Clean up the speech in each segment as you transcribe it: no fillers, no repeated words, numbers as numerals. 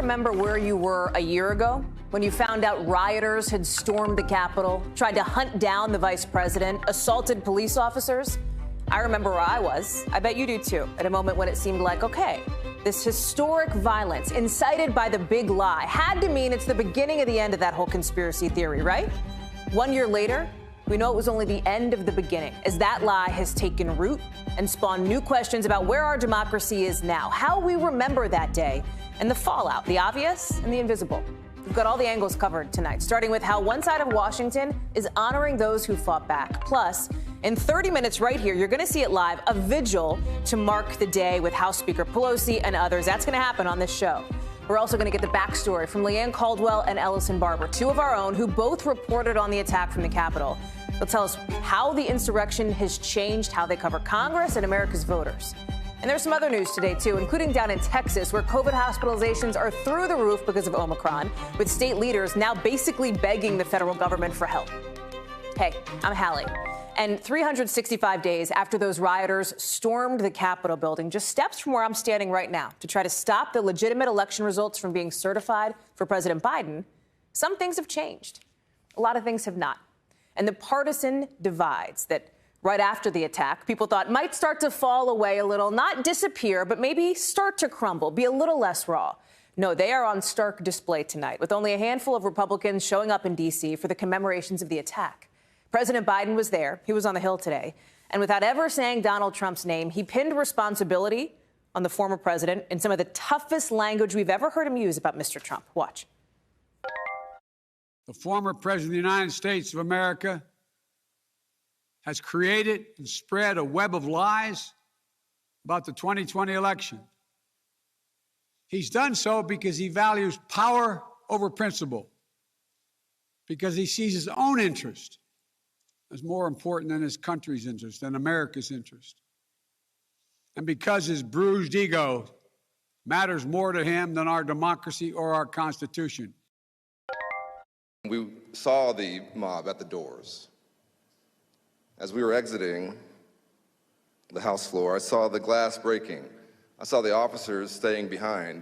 remember where you were a year ago when you found out rioters had stormed the Capitol, tried to hunt down the vice president, assaulted police officers? I remember where I was. I bet you do too, at a moment when it seemed like, okay, this historic violence incited by the big lie had to mean it's the beginning of the end of that whole conspiracy theory, right? 1 year later, we know it was only the end of the beginning, as that lie has taken root and spawned new questions about where our democracy is now, how we remember that day, and the fallout, the obvious and the invisible. We've got all the angles covered tonight, starting with how one side of Washington is honoring those who fought back. Plus, in 30 minutes right here, you're going to see it live, a vigil to mark the day with House Speaker Pelosi and others. That's going to happen on this show. We're also going to get the backstory from Leanne Caldwell and Ellison Barber, two of our own who both reported on the attack from the Capitol. They'll tell us how the insurrection has changed how they cover Congress and America's voters. And there's some other news today, too, including down in Texas, where COVID hospitalizations are through the roof because of Omicron, with state leaders now basically begging the federal government for help. Hey, I'm Hallie. And 365 days after those rioters stormed the Capitol building, just steps from where I'm standing right now to try to stop the legitimate election results from being certified for President Biden, some things have changed. A lot of things have not. And the partisan divides that right after the attack, people thought might start to fall away a little, not disappear, but maybe start to crumble, be a little less raw. No, they are on stark display tonight, with only a handful of Republicans showing up in D.C. for the commemorations of the attack. President Biden was there. He was on the Hill today. And without ever saying Donald Trump's name, he pinned responsibility on the former president in some of the toughest language we've ever heard him use about Mr. Trump. Watch. The former president of the United States of America has created and spread a web of lies about the 2020 election. He's done so because he values power over principle, because he sees his own interest as more important than his country's interest, than America's interest, and because his bruised ego matters more to him than our democracy or our Constitution. We saw the mob at the doors. As we were exiting the House floor, I saw the glass breaking. I saw the officers staying behind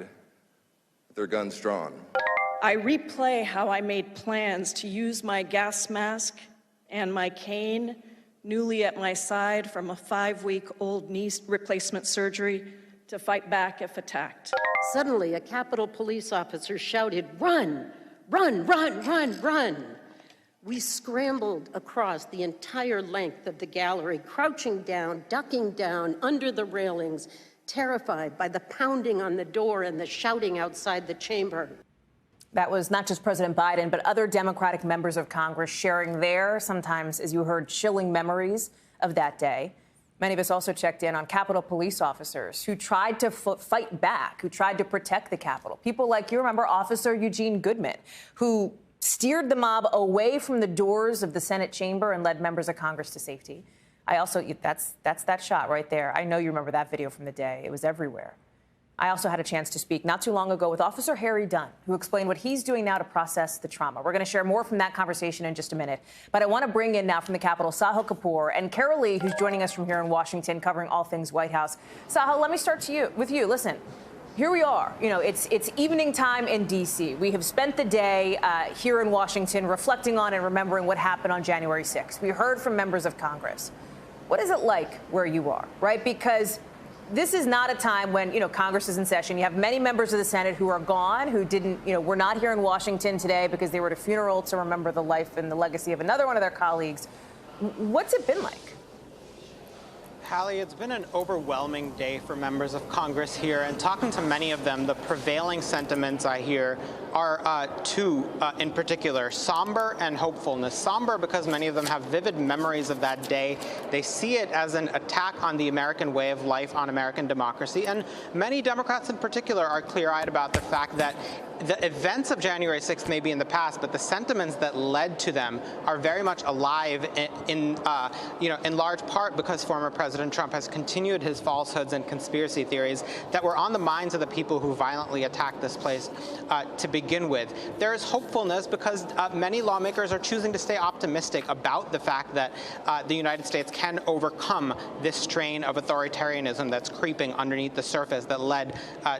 with their guns drawn. I replay how I made plans to use my gas mask and my cane, newly at my side from a 5-week-old knee replacement surgery, to fight back if attacked. Suddenly, a Capitol police officer shouted, "Run! Run, run, run, run!" We scrambled across the entire length of the gallery, crouching down, ducking down, under the railings, terrified by the pounding on the door and the shouting outside the chamber. That was not just President Biden, but other Democratic members of Congress sharing their, sometimes, as you heard, chilling memories of that day. Many of us also checked in on Capitol police officers who tried to fight back, who tried to protect the Capitol. People like, you remember, Officer Eugene Goodman, who steered the mob away from the doors of the Senate chamber and led members of Congress to safety. That's that shot right there. I know you remember that video from the day. It was everywhere. I also had a chance to speak not too long ago with Officer Harry Dunn, who explained what he's doing now to process the trauma. We're going to share more from that conversation in just a minute. But I want to bring in now from the Capitol Sahil Kapoor and Carol Lee, who's joining us from here in Washington, covering all things White House. Sahil, let me start with you. Listen, here we are. You know, it's evening time in D.C. We have spent the day here in Washington reflecting on and remembering what happened on January 6th. We heard from members of Congress. What is it like where you are, right? Because this is not a time when, Congress is in session. You have many members of the Senate who are gone, who were not here in Washington today because they were at a funeral to remember the life and the legacy of another one of their colleagues. What's it been like? Hallie, it's been an overwhelming day for members of Congress here, and talking to many of them, the prevailing sentiments I hear are two in particular: somber and hopefulness. Somber because many of them have vivid memories of that day. They see it as an attack on the American way of life, on American democracy, and many Democrats in particular are clear-eyed about the fact that the events of January 6th may be in the past, but the sentiments that led to them are very much alive in large part because former President President Trump has continued his falsehoods and conspiracy theories that were on the minds of the people who violently attacked this place to begin with. There is hopefulness because many lawmakers are choosing to stay optimistic about the fact that the United States can overcome this strain of authoritarianism that's creeping underneath the surface that led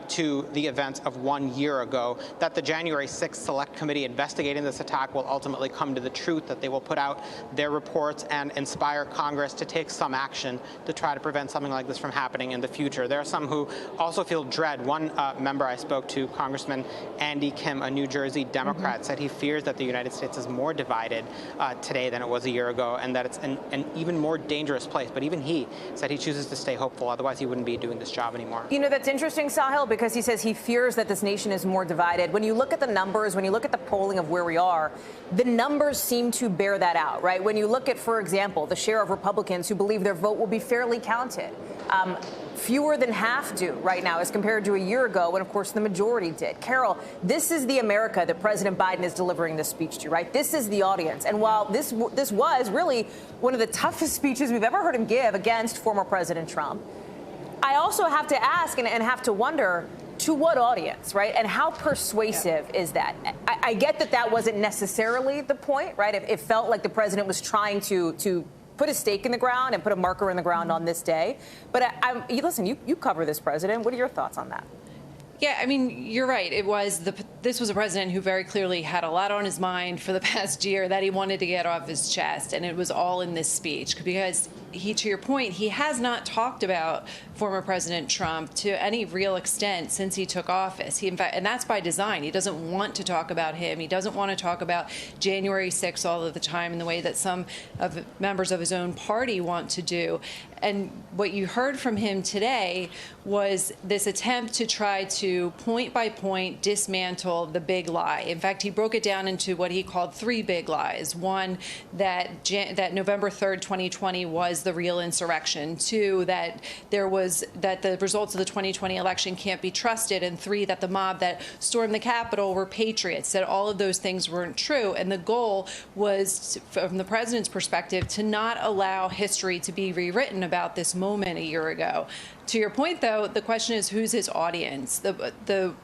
to the events of 1 year ago, that the January 6th Select Committee investigating this attack will ultimately come to the truth, that they will put out their reports and inspire Congress to take some action to try to prevent something like this from happening in the future. There are some who also feel dread. One member I spoke to, Congressman Andy Kim, a New Jersey Democrat, said he fears that the United States is more divided today than it was a year ago, and that it's an even more dangerous place. But even he said he chooses to stay hopeful, otherwise he wouldn't be doing this job anymore. You know, that's interesting, Sahil, because he says he fears that this nation is more divided. When you look at the numbers, when you look at the polling of where we are, the numbers seem to bear that out, right? When you look at, for example, the share of Republicans who believe their vote will be fairly counted, fewer than half do right now as compared to a year ago when, of course, the majority did. Carol, this is the America that President Biden is delivering this speech to, right? This is the audience. And while this was really one of the toughest speeches we've ever heard him give against former President Trump, I also have to ask and have to wonder, to what audience, right? And how persuasive is that? I get that wasn't necessarily the point, right? It felt like the president was trying to put a stake in the ground and put a marker in the ground on this day. But listen, you cover this president. What are your thoughts on that? Yeah, I mean, you're right. This was a president who very clearly had a lot on his mind for the past year that he wanted to get off his chest, and it was all in this speech because to your point, he has not talked about former President Trump to any real extent since he took office. In fact, and that's by design. He doesn't want to talk about him. He doesn't want to talk about January 6th all of the time in the way that some of members of his own party want to do. And what you heard from him today was this attempt to try to point by point dismantle the big lie. In fact, he broke it down into what he called 3 big lies. One, that November 3rd, 2020 was the real insurrection. 2, that the results of the 2020 election can't be trusted. And 3, that the mob that stormed the Capitol were patriots, that all of those things weren't true. And the goal was, from the president's perspective, to not allow history to be rewritten about this moment a year ago. To your point, though, the question is, who's his audience? The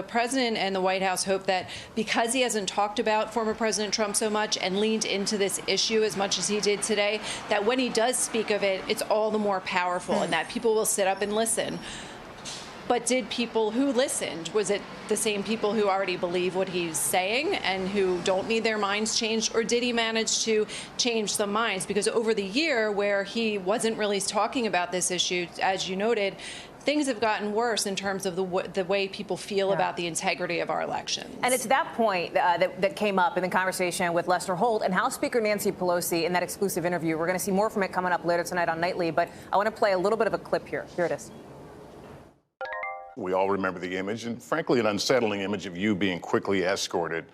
president and the White House hope that because he hasn't talked about former President Trump so much and leaned into this issue as much as he did today, that when he does speak of it, it's all the more powerful and that people will sit up and listen. But did people who listened, was it the same people who already believe what he's saying and who don't need their minds changed, or did he manage to change some minds? Because over the year where he wasn't really talking about this issue, as you noted, things have gotten worse in terms of the way people feel about the integrity of our elections. And it's that point that came up in the conversation with Lester Holt and House Speaker Nancy Pelosi in that exclusive interview. We're going to see more from it coming up later tonight on Nightly, but I want to play a little bit of a clip here. Here it is. We all remember the image, and frankly, an unsettling image of you being quickly escorted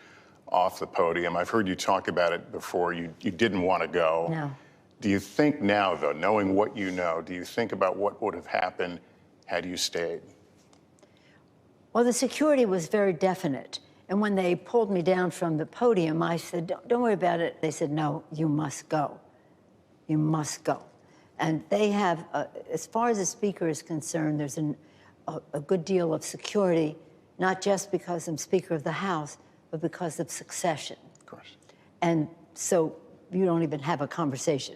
off the podium. I've heard you talk about it before. You didn't want to go. No. Do you think now, though, knowing what you know, do you think about what would have happened had you stayed? Well, the security was very definite. And when they pulled me down from the podium, I said, don't worry about it. They said, no, you must go. You must go. And they have, as far as the speaker is concerned, there's a good deal of security, not just because I'm Speaker of the House, but because of succession. Of course. And so you don't even have a conversation.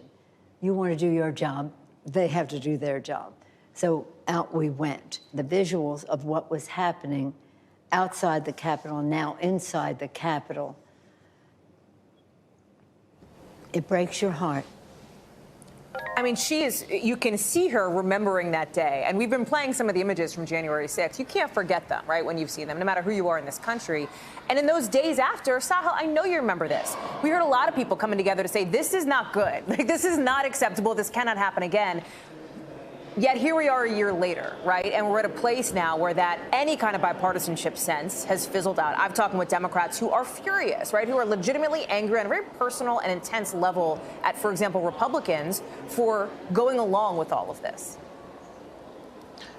You want to do your job, they have to do their job. So out we went. The visuals of what was happening outside the Capitol, now inside the Capitol, it breaks your heart. I mean, you can see her remembering that day. And we've been playing some of the images from January 6th. You can't forget them, right, when you've seen them, no matter who you are in this country. And in those days after, Sahil, I know you remember this. We heard a lot of people coming together to say, this is not good. Like, this is not acceptable. This cannot happen again. Yet here we are a year later, right? And we're at a place now where that any kind of bipartisanship sense has fizzled out. I've talked with Democrats who are furious, right? Who are legitimately angry on a very personal and intense level at, for example, Republicans for going along with all of this.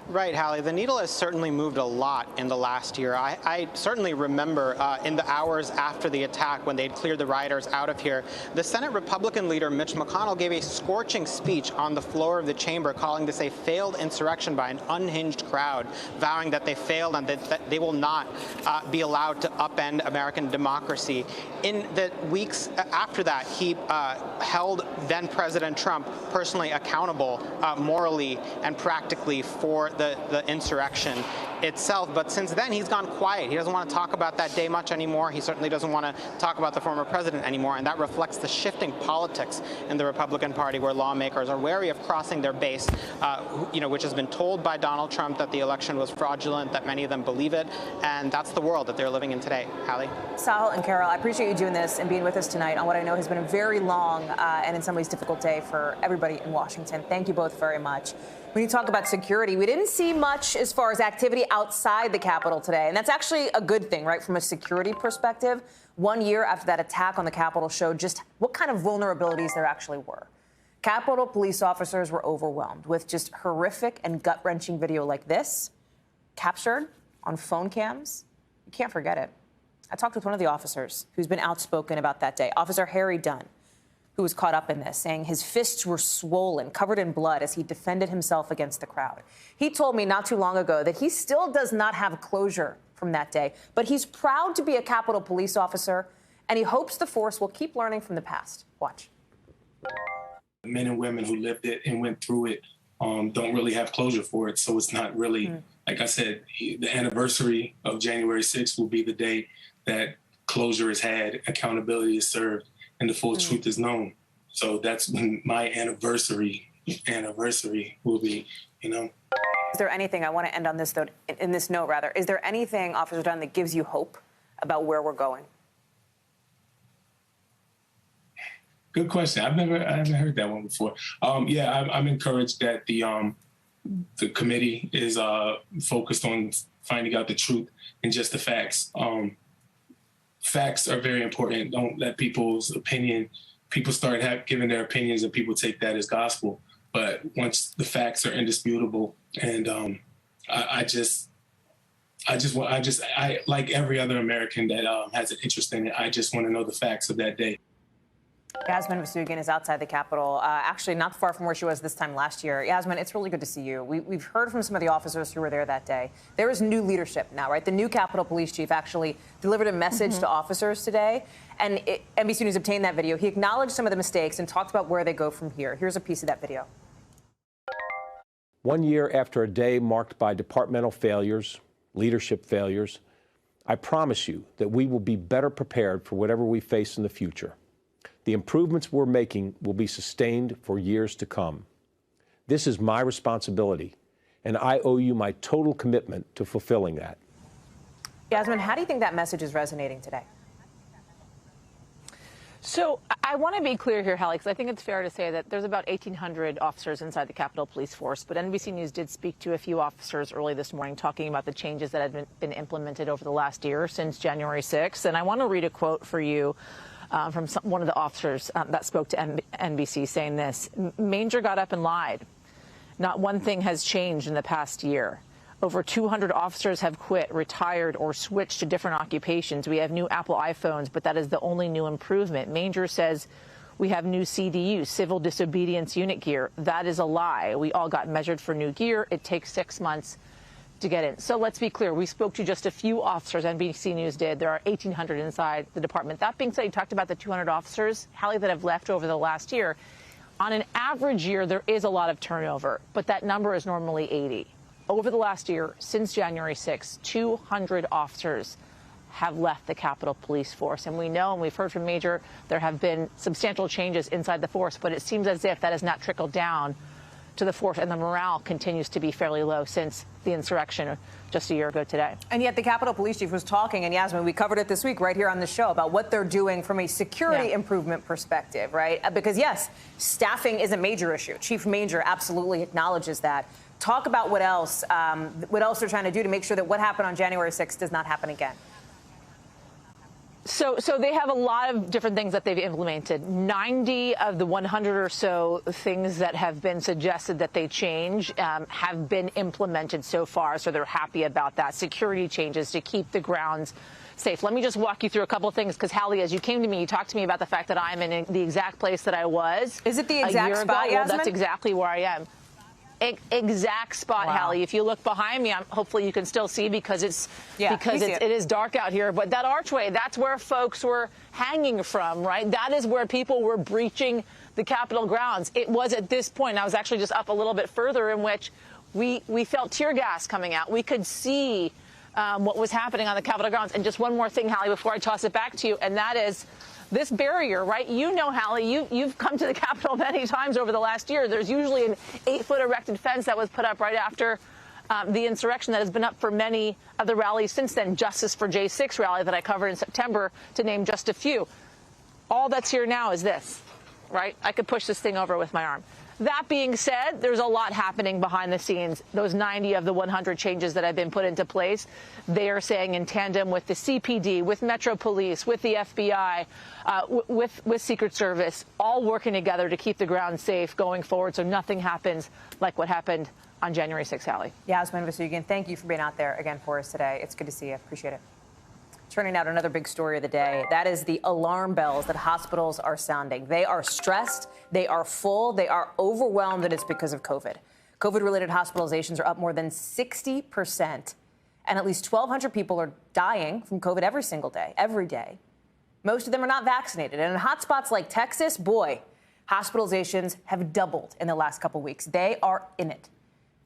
Right, Hallie. The needle has certainly moved a lot in the last year. I certainly remember in the hours after the attack, when they'd cleared the rioters out of here, the Senate Republican leader Mitch McConnell gave a scorching speech on the floor of the chamber, calling this a failed insurrection by an unhinged crowd, vowing that they failed and that they will not be allowed to upend American democracy. In the weeks after that, he held then President Trump personally accountable morally and practically for the insurrection itself. But since then, he's gone quiet. He doesn't want to talk about that day much anymore. He certainly doesn't want to talk about the former president anymore. And that reflects the shifting politics in the Republican Party, where lawmakers are wary of crossing their base, which has been told by Donald Trump that the election was fraudulent, that many of them believe it. And that's the world that they're living in today. Hallie? Sahil and Carol, I appreciate you doing this and being with us tonight on what I know has been a very long and in some ways difficult day for everybody in Washington. Thank you both very much. When you talk about security, we didn't see much as far as activity outside the Capitol today. And that's actually a good thing, right, from a security perspective. 1 year after that attack on the Capitol showed just what kind of vulnerabilities there actually were. Capitol police officers were overwhelmed with just horrific and gut-wrenching video like this, captured on phone cams. You can't forget it. I talked with one of the officers who's been outspoken about that day, Officer Harry Dunn, who was caught up in this, saying his fists were swollen, covered in blood as he defended himself against the crowd. He told me not too long ago that he still does not have closure from that day, but he's proud to be a Capitol police officer, and he hopes the force will keep learning from the past. Watch. Men and women who lived it and went through it don't really have closure for it, so it's not really, like I said, the anniversary of January 6th will be the day that closure is had, accountability is served, and the full truth is known. So that's when my anniversary will be, Is there anything, I want to end on this, though, in this note, rather, is there anything, Officer Dunn, that gives you hope about where we're going? Good question. I haven't heard that one before. I'm encouraged that the committee is focused on finding out the truth and just the facts. Facts are very important. Don't let people start giving their opinions and people take that as gospel. But once the facts are indisputable, and I like every other American that has an interest in it, I just want to know the facts of that day. Yasmin Vasugian is outside the Capitol, actually not far from where she was this time last year. Yasmin, it's really good to see you. We've heard from some of the officers who were there that day. There is new leadership now, right? The new Capitol Police Chief actually delivered a message to officers today, and NBC News obtained that video. He acknowledged some of the mistakes and talked about where they go from here. Here's a piece of that video. 1 year after a day marked by departmental failures, leadership failures, I promise you that we will be better prepared for whatever we face in the future. The improvements we're making will be sustained for years to come. This is my responsibility, and I owe you my total commitment to fulfilling that. Yasmin, how do you think that message is resonating today? So I want to be clear here, Hallie, because I think it's fair to say that there's about 1,800 officers inside the Capitol Police Force. But NBC News did speak to a few officers early this morning talking about the changes that have been implemented over the last year since January 6th. And I want to read a quote for you from one of the officers that spoke to NBC saying this. Manger got up and lied. Not one thing has changed in the past year. Over 200 officers have quit, retired, or switched to different occupations. We have new Apple iPhones, but that is the only new improvement. Manger says we have new CDU, Civil Disobedience Unit gear. That is a lie. We all got measured for new gear. It takes 6 months to get in. So let's be clear. We spoke to just a few officers. NBC News did. There are 1,800 inside the department. That being said, you talked about the 200 officers, Hallie, that have left over the last year. On an average year, there is a lot of turnover, but that number is normally 80. Over the last year, since January 6th, 200 officers have left the Capitol Police Force. And we know, and we've heard from Major, there have been substantial changes inside the force, but it seems as if that has not trickled down to the force, and the morale continues to be fairly low since the insurrection just a year ago today. And yet the Capitol Police Chief was talking, and Yasmin, we covered it this week right here on the show about what they're doing from a security improvement perspective, right? Because, yes, staffing is a major issue. Chief Manger absolutely acknowledges that. Talk about what else they're trying to do to make sure that what happened on January 6th does not happen again. So they have a lot of different things that they've implemented. 90 of the 100 or so things that have been suggested that they change have been implemented so far, so they're happy about that. Security changes to keep the grounds safe. Let me just walk you through a couple of things, because, Hallie, as you came to me, you talked to me about the fact that I'm in the exact place that I was. Is it the exact spot, Well, that's exactly where I am. Exact spot, wow. Hallie. If you look behind me, hopefully you can still see, because it is dark out here. But that archway, that's where folks were hanging from, right? That is where people were breaching the Capitol grounds. It was at this point, I was actually just up a little bit further, in which we felt tear gas coming out. We could see what was happening on the Capitol grounds. And just one more thing, Hallie, before I toss it back to you, and that is this barrier, right? You know, Hallie, you've come to the Capitol many times over the last year. There's usually an 8-foot erected fence that was put up right after the insurrection that has been up for many of the rallies since then. Justice for J6 rally that I covered in September, to name just a few. All that's here now is this, right? I could push this thing over with my arm. That being said, there's a lot happening behind the scenes. Those 90 of the 100 changes that have been put into place, they are saying in tandem with the CPD, with Metro Police, with the FBI, with Secret Service, all working together to keep the ground safe going forward, so nothing happens like what happened on January 6th, Hallie. Yasmin Vasugian, thank you for being out there again for us today. It's good to see you. Appreciate it. Turning now to another big story of the day. That is the alarm bells that hospitals are sounding. They are stressed, they are full, they are overwhelmed, and it's because of COVID. COVID-related hospitalizations are up more than 60%, and at least 1,200 people are dying from COVID every single day, every day. Most of them are not vaccinated. And in hotspots like Texas, boy, hospitalizations have doubled in the last couple weeks. They are in it.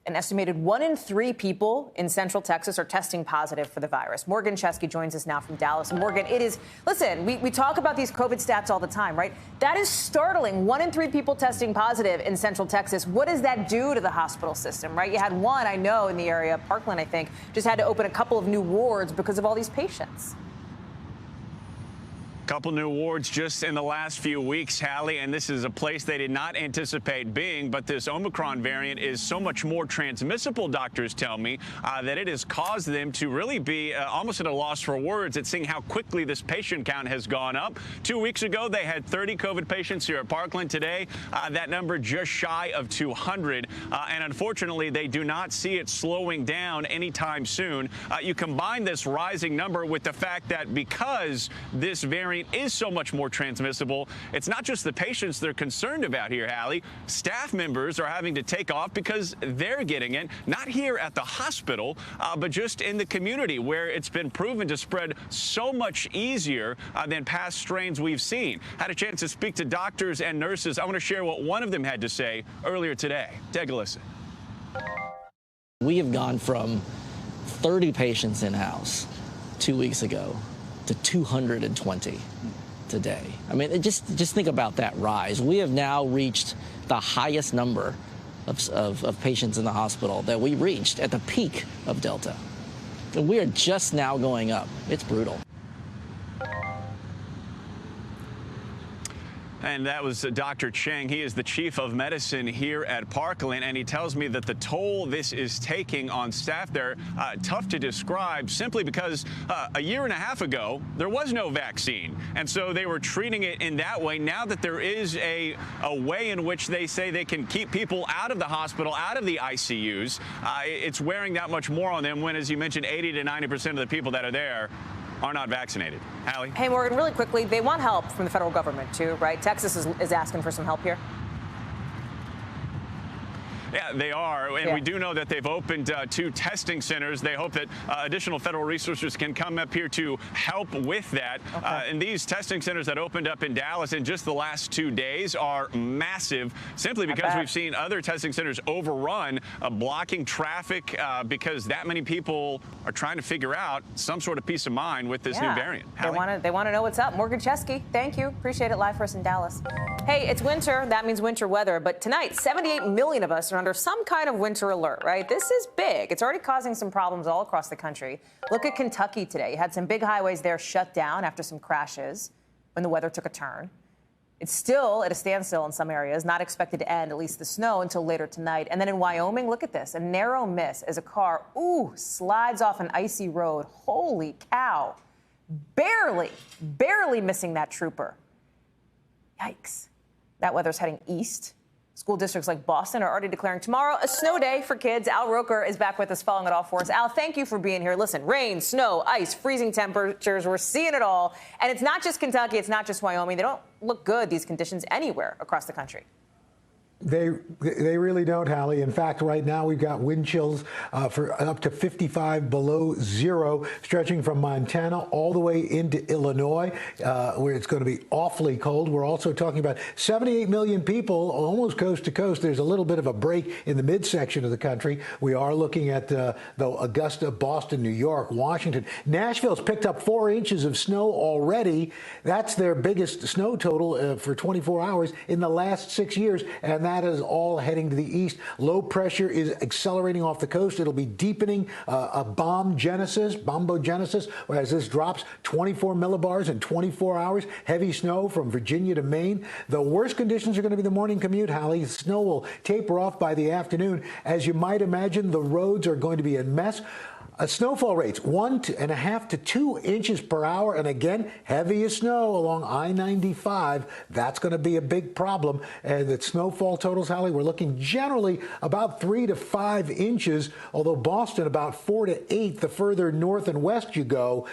An estimated 1 in 3 people in Central Texas are testing positive for the virus. Morgan Chesky joins us now from Dallas. Morgan, it is, listen, we talk about these COVID stats all the time, right? That is startling. 1 in 3 people testing positive in Central Texas. What does that do to the hospital system, right? You had one, I know, in the area, Parkland, I think, just had to open a couple of new wards because of all these patients. Couple new wards just in the last few weeks, Hallie, and this is a place they did not anticipate being, but this Omicron variant is so much more transmissible, doctors tell me, that it has caused them to really be almost at a loss for words at seeing how quickly this patient count has gone up. 2 weeks ago, they had 30 COVID patients here at Parkland. Today, that number just shy of 200, and unfortunately, they do not see it slowing down anytime soon. You combine this rising number with the fact that because this variant is so much more transmissible, it's not just the patients they're concerned about here, Hallie. Staff members are having to take off because they're getting it, not here at the hospital, but just in the community, where it's been proven to spread so much easier than past strains we've seen. Had a chance to speak to doctors and nurses. I want to share what one of them had to say earlier today. Take a listen. We have gone from 30 patients in-house 2 weeks ago to 220 today. I mean, just think about that rise. We have now reached the highest number of patients in the hospital that we reached at the peak of Delta. And we are just now going up. It's brutal. And that was Dr. Cheng. He is the chief of medicine here at Parkland, and he tells me that the toll this is taking on staff there, tough to describe, simply because a year and a half ago, there was no vaccine. And so they were treating it in that way. Now that there is a way in which they say they can keep people out of the hospital, out of the ICUs, it's wearing that much more on them when, as you mentioned, 80 to 90% of the people that are there are not vaccinated. Hallie? Hey, Morgan, really quickly, they want help from the federal government, too, right? Texas is asking for some help here. Yeah, they are, and we do know that they've opened 2 testing centers. They hope that additional federal resources can come up here to help with that. Okay. And these testing centers that opened up in Dallas in just the last 2 days are massive, simply because we've seen other testing centers overrun, blocking traffic because that many people are trying to figure out some sort of peace of mind with this new variant. They want to know what's up. Morgan Chesky, thank you. Appreciate it. Live for us in Dallas. Hey, it's winter. That means winter weather. But tonight, 78 million of us are under some kind of winter alert, right? This is big. It's already causing some problems all across the country. Look at Kentucky today. You had some big highways there shut down after some crashes when the weather took a turn. It's still at a standstill in some areas, not expected to end, at least the snow, until later tonight. And then in Wyoming, look at this, a narrow miss as a car, slides off an icy road. Holy cow. barely missing that trooper. Yikes. That weather's heading east. School districts like Boston are already declaring tomorrow a snow day for kids. Al Roker is back with us following it all for us. Al, thank you for being here. Listen, rain, snow, ice, freezing temperatures. We're seeing it all. And it's not just Kentucky. It's not just Wyoming. They don't look good, these conditions, anywhere across the country. They really don't, Hallie. In fact, right now we've got wind chills for up to 55 below zero, stretching from Montana all the way into Illinois, where it's going to be awfully cold. We're also talking about 78 million people, almost coast to coast. There's a little bit of a break in the midsection of the country. We are looking at though Augusta, Boston, New York, Washington. Nashville's picked up 4 inches of snow already. That's their biggest snow total for 24 hours in the last 6 years, and that is all heading to the east. Low pressure is accelerating off the coast. It'll be deepening a bombogenesis, as this drops 24 millibars in 24 hours. Heavy snow from Virginia to Maine. The worst conditions are going to be the morning commute, Hallie. Snow will taper off by the afternoon. As you might imagine, the roads are going to be a mess. Snowfall rates 1.5 to 2 inches per hour, and again, heaviest snow along I-95. That's going to be a big problem. And the snowfall totals, Hallie, we're looking generally about 3 to 5 inches, although Boston about 4 to 8. The further north and west you go,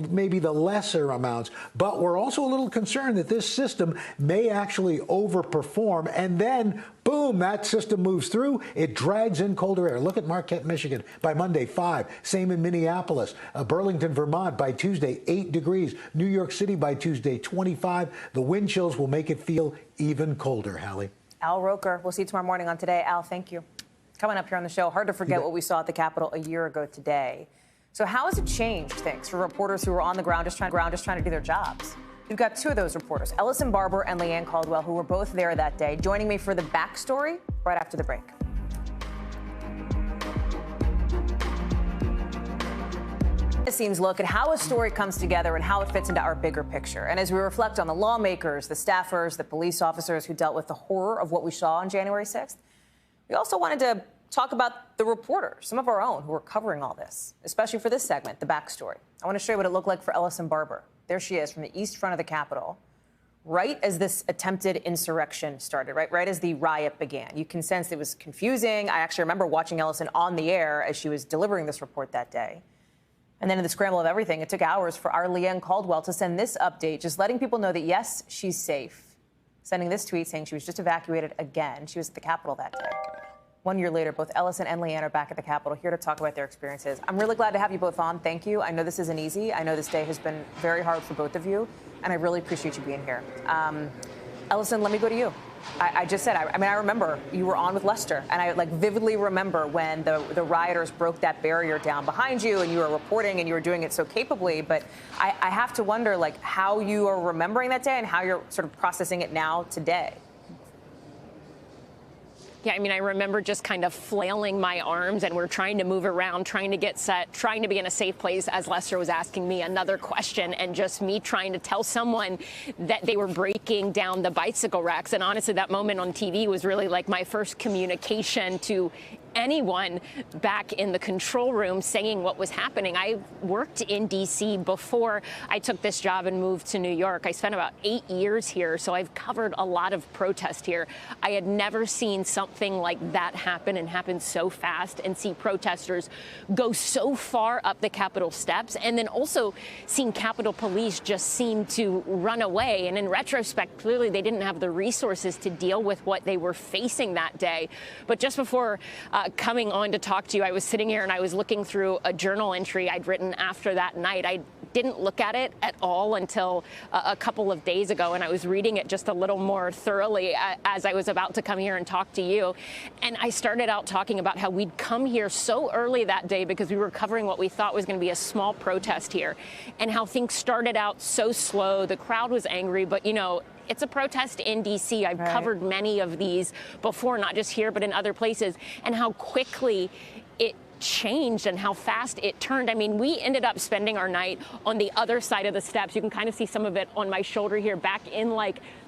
maybe the lesser amounts. But we're also a little concerned that this system may actually overperform, and then boom, that system moves through. It drags in colder air. Look at Marquette, Michigan by Monday, 5. Same in Minneapolis. Burlington, Vermont by Tuesday, 8 degrees. New York City by Tuesday, 25. The wind chills will make it feel even colder, Hallie. Al Roker, we'll see you tomorrow morning on Today. Al, thank you. Coming up here on the show, hard to forget what we saw at the Capitol a year ago today. So how has it changed things for reporters who were on the ground just trying to do their jobs? We've got 2 of those reporters, Ellison Barber and Leanne Caldwell, who were both there that day, joining me for the backstory right after the break. It seems look at how a story comes together and how it fits into our bigger picture. And as we reflect on the lawmakers, the staffers, the police officers who dealt with the horror of what we saw on January 6th, we also wanted to talk about the reporters, some of our own who were covering all this, especially for this segment, the backstory. I want to show you what it looked like for Ellison Barber. There she is from the east front of the Capitol, right as this attempted insurrection started, right as the riot began. You can sense it was confusing. I actually remember watching Ellison on the air as she was delivering this report that day. And then in the scramble of everything, it took hours for our Leanne Caldwell to send this update, just letting people know that, yes, she's safe. Sending this tweet saying she was just evacuated again. She was at the Capitol that day. 1 year later, both Ellison and Leanne are back at the Capitol, here to talk about their experiences. I'm really glad to have you both on. Thank you. I know this isn't easy. I know this day has been very hard for both of you, and I really appreciate you being here. Ellison, let me go to you. I just said, I remember you were on with Lester, and I vividly remember when the rioters broke that barrier down behind you, and you were reporting, and you were doing it so capably. But I have to wonder, how you are remembering that day and how you're sort of processing it now today. Yeah, I remember just kind of flailing my arms, and we're trying to move around, trying to get set, trying to be in a safe place as Lester was asking me another question, and just me trying to tell someone that they were breaking down the bicycle racks. And honestly, that moment on TV was really my first communication to anyone back in the control room saying what was happening. I worked in D.C. before I took this job and moved to New York. I spent about 8 years here, so I've covered a lot of protest here. I had never seen something like that happen and happen so fast, and see protesters go so far up the Capitol steps, and then also seeing Capitol Police just seem to run away. And in retrospect, clearly they didn't have the resources to deal with what they were facing that day. But just before coming on to talk to you, I was sitting here and I was looking through a journal entry I'd written after that night. I didn't look at it at all until a couple of days ago, and I was reading it just a little more thoroughly as I was about to come here and talk to you. And I started out talking about how we'd come here so early that day because we were covering what we thought was going to be a small protest here, and how things started out so slow. The crowd was angry, but it's a protest in D.C. I've covered many of these before, not just here, but in other places, and how quickly it changed and how fast it turned. We ended up spending our night on the other side of the steps. You can kind of see some of it on my shoulder here, back in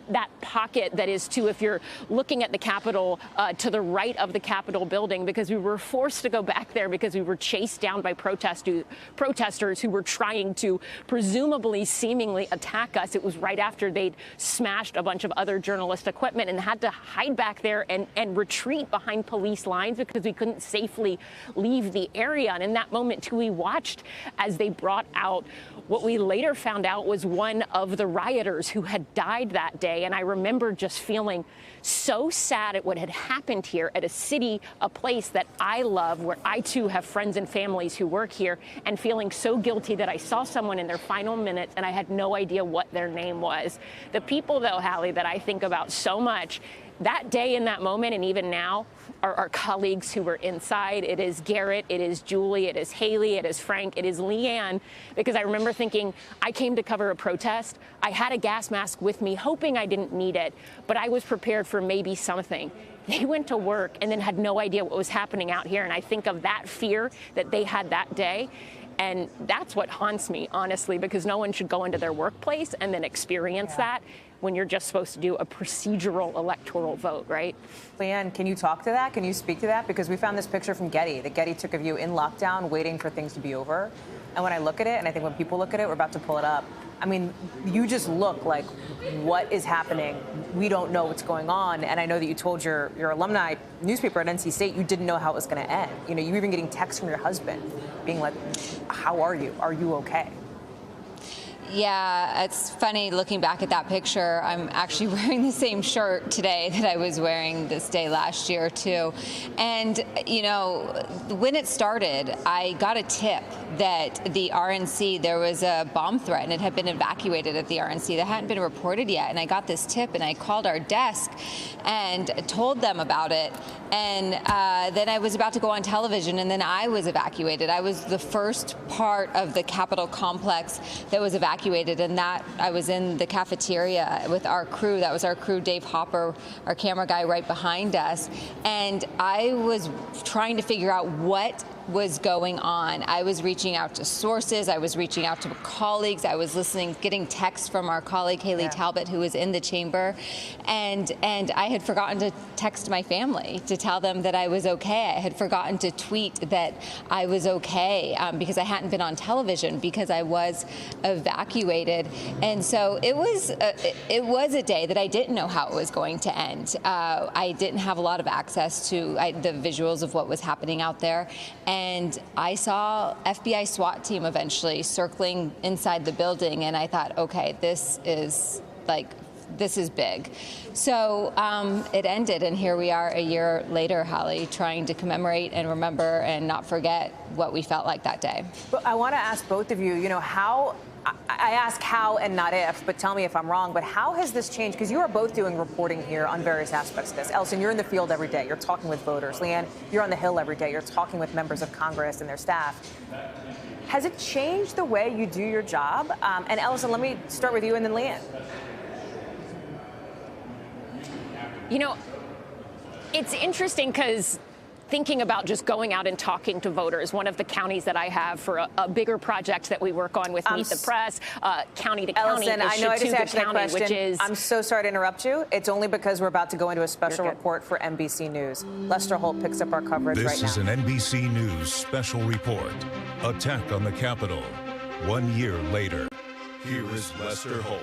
that pocket that is to, if you're looking at the Capitol, to the right of the Capitol building, because we were forced to go back there because we were chased down by protesters who were trying to presumably seemingly attack us. It was right after they'd smashed a bunch of other journalist equipment and had to hide back there and retreat behind police lines because we couldn't safely leave the area. And in that moment, too, we watched as they brought out what we later found out was one of the rioters who had died that day. And I remember just feeling so sad at what had happened here at a city, a place that I love, where I too have friends and families who work here, and feeling so guilty that I saw someone in their final minutes and I had no idea what their name was. The people, though, Hallie, that I think about so much that day in that moment and even now are our colleagues who were inside. It is Garrett, it is Julie, it is Haley, it is Frank, it is Leanne, because I remember thinking, I came to cover a protest. I had a gas mask with me, hoping I didn't need it, but I was prepared for maybe something. They went to work and then had no idea what was happening out here, and I think of that fear that they had that day. And that's what haunts me, honestly, because no one should go into their workplace and then experience that when you're just supposed to do a procedural electoral vote, right? Leanne, can you talk to that? Can you speak to that? Because we found this picture from Getty that Getty took of you in lockdown, waiting for things to be over. And when I look at it, and I think when people look at it, we're about to pull it up, I mean, you just look like, what is happening? We don't know what's going on. And I know that you told your alumni newspaper at NC State you didn't know how it was going to end. You know, you were even getting texts from your husband being like, how are you? Are you okay? Yeah, it's funny looking back at that picture. I'm actually wearing the same shirt today that I was wearing this day last year, too. And, you know, when it started, I got a tip that the RNC, there was a bomb threat and it had been evacuated at the RNC. That hadn't been reported yet. And I got this tip and I called our desk and told them about it. And then I was about to go on television and then I was evacuated. I was the first part of the Capitol complex that was evacuated. And that I was in the cafeteria with our crew. That was our crew, Dave Hopper, our camera guy right behind us. And I was trying to figure out what was going on. I was reaching out to sources. I was reaching out to colleagues. I was listening, getting texts from our colleague, Haley Talbot, who was in the chamber. And I had forgotten to text my family to tell them that I was okay. I had forgotten to tweet that I was okay because I hadn't been on television because I was evacuated. And so it was a day that I didn't know how it was going to end. I didn't have a lot of access to the visuals of what was happening out there. And I saw FBI SWAT team eventually circling inside the building, and I thought, okay, this is big. So it ended, and here we are a year later, Hallie, trying to commemorate and remember and not forget what we felt like that day. But I want to ask both of you, you know, how, I ask how and not if, but tell me if I'm wrong, but how has this changed? Because you are both doing reporting here on various aspects of this. Elson, you're in the field every day. You're talking with voters. Leanne, you're on the Hill every day. You're talking with members of Congress and their staff. Has it changed the way you do your job? And Elson, let me start with you and then Leanne. You know, it's interesting because thinking about just going out and talking to voters, one of the counties that I have for a bigger project that we work on with Meet the Press, county to county, Ellison, I know I just asked that county, question. Which is, I'm so sorry to interrupt you. It's only because we're about to go into a special report for NBC News. Lester Holt picks up our coverage right now. This is an NBC News special report. Attack on the Capitol. 1 year later. Here is Lester Holt.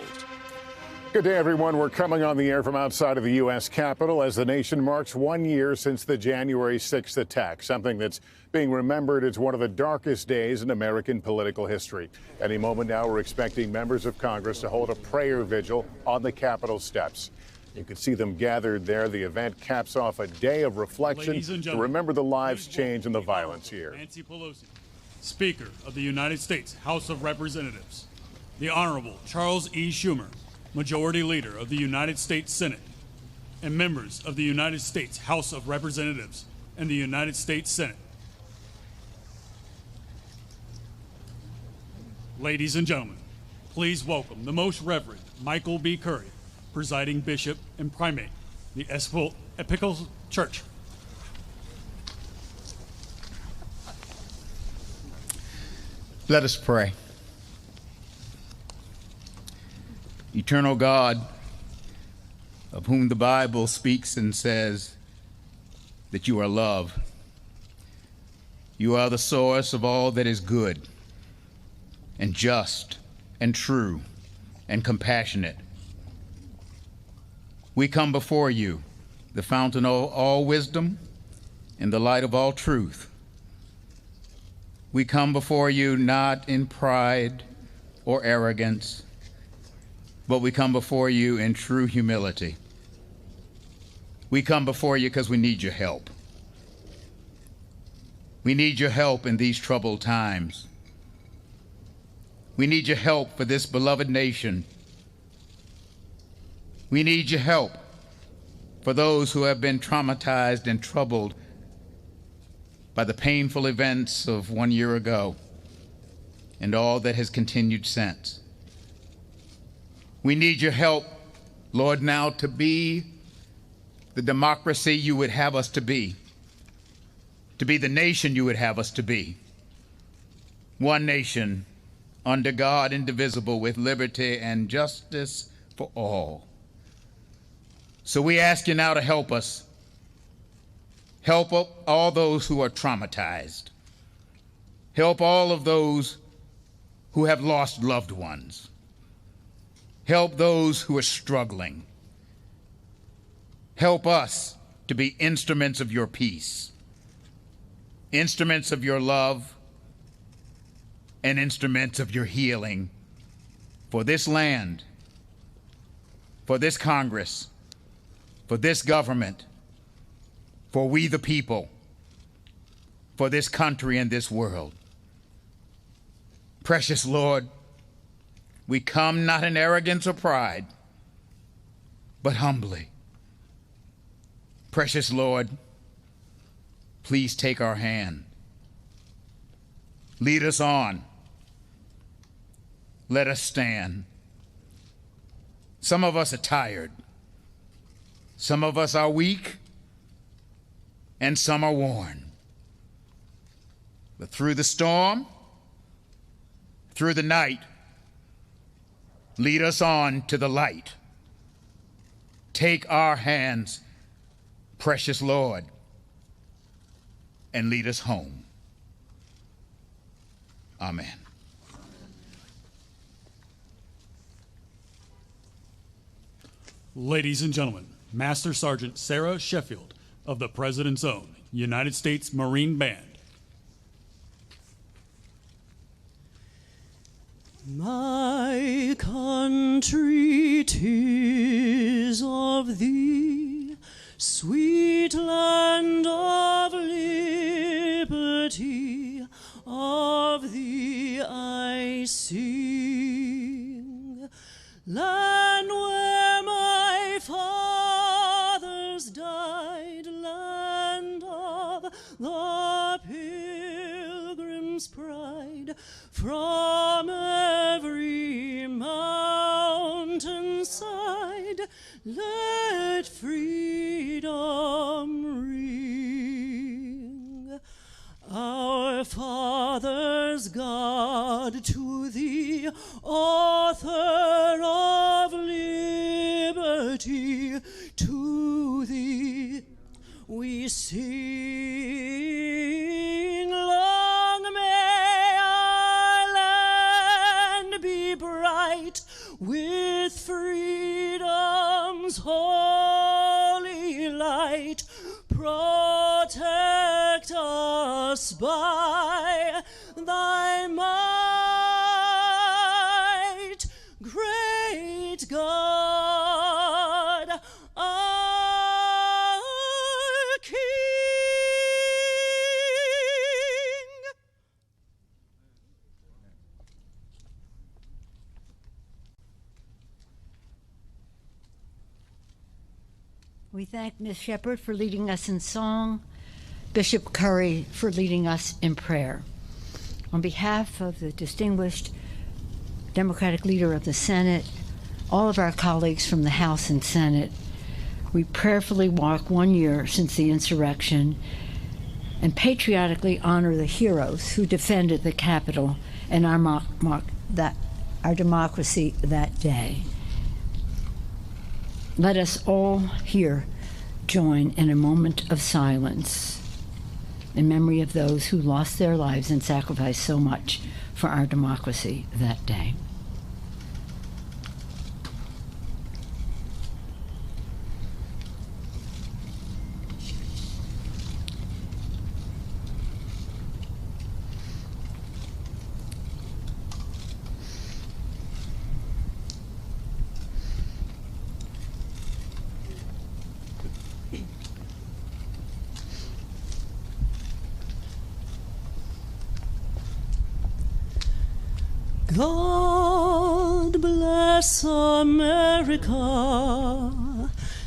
Good day, everyone. We're coming on the air from outside of the U.S. Capitol as the nation marks 1 year since the January 6th attack, something that's being remembered as one of the darkest days in American political history. Any moment now, we're expecting members of Congress to hold a prayer vigil on the Capitol steps. You can see them gathered there. The event caps off a day of reflection to remember the lives changed and the violence here. Nancy Pelosi, Speaker of the United States House of Representatives, the Honorable Charles E. Schumer, Majority Leader of the United States Senate, and members of the United States House of Representatives and the United States Senate. Ladies and gentlemen, please welcome the Most Reverend Michael B. Curry, Presiding Bishop and Primate, the Episcopal Church. Let us pray. Eternal God, of whom the Bible speaks and says that you are love. You are the source of all that is good and just and true and compassionate. We come before you, the fountain of all wisdom and the light of all truth. We come before you not in pride or arrogance, but we come before you in true humility. We come before you because we need your help. We need your help in these troubled times. We need your help for this beloved nation. We need your help for those who have been traumatized and troubled by the painful events of 1 year ago and all that has continued since. We need your help, Lord, now to be the democracy you would have us to be the nation you would have us to be. One nation, under God, indivisible, with liberty and justice for all. So we ask you now to help us. Help all those who are traumatized. Help all of those who have lost loved ones. Help those who are struggling. Help us to be instruments of your peace, instruments of your love, and instruments of your healing for this land, for this Congress, for this government, for we the people, for this country and this world. Precious Lord, we come not in arrogance or pride, but humbly. Precious Lord, please take our hand. Lead us on. Let us stand. Some of us are tired. Some of us are weak, and some are worn. But through the storm, through the night, lead us on to the light. Take our hands, precious Lord, and lead us home. Amen. Ladies and gentlemen, Master Sergeant Sarah Sheffield of the President's Own United States Marine Band. My country, 'tis of thee, sweet land of liberty, of thee I sing. Land where my fathers died, land of the Pilgrim's pride, from every mountainside, let freedom ring. Our fathers, God, to thee, author of liberty, to thee we sing. Long may our land be bright with freedom's holy light. Protect us by thy might, great God, our King. We thank Ms. Shepherd for leading us in song, Bishop Curry for leading us in prayer. On behalf of the distinguished Democratic leader of the Senate, all of our colleagues from the House and Senate, we prayerfully mark 1 year since the insurrection and patriotically honor the heroes who defended the Capitol and our democracy that day. Let us all here join in a moment of silence in memory of those who lost their lives and sacrificed so much for our democracy that day. God bless America,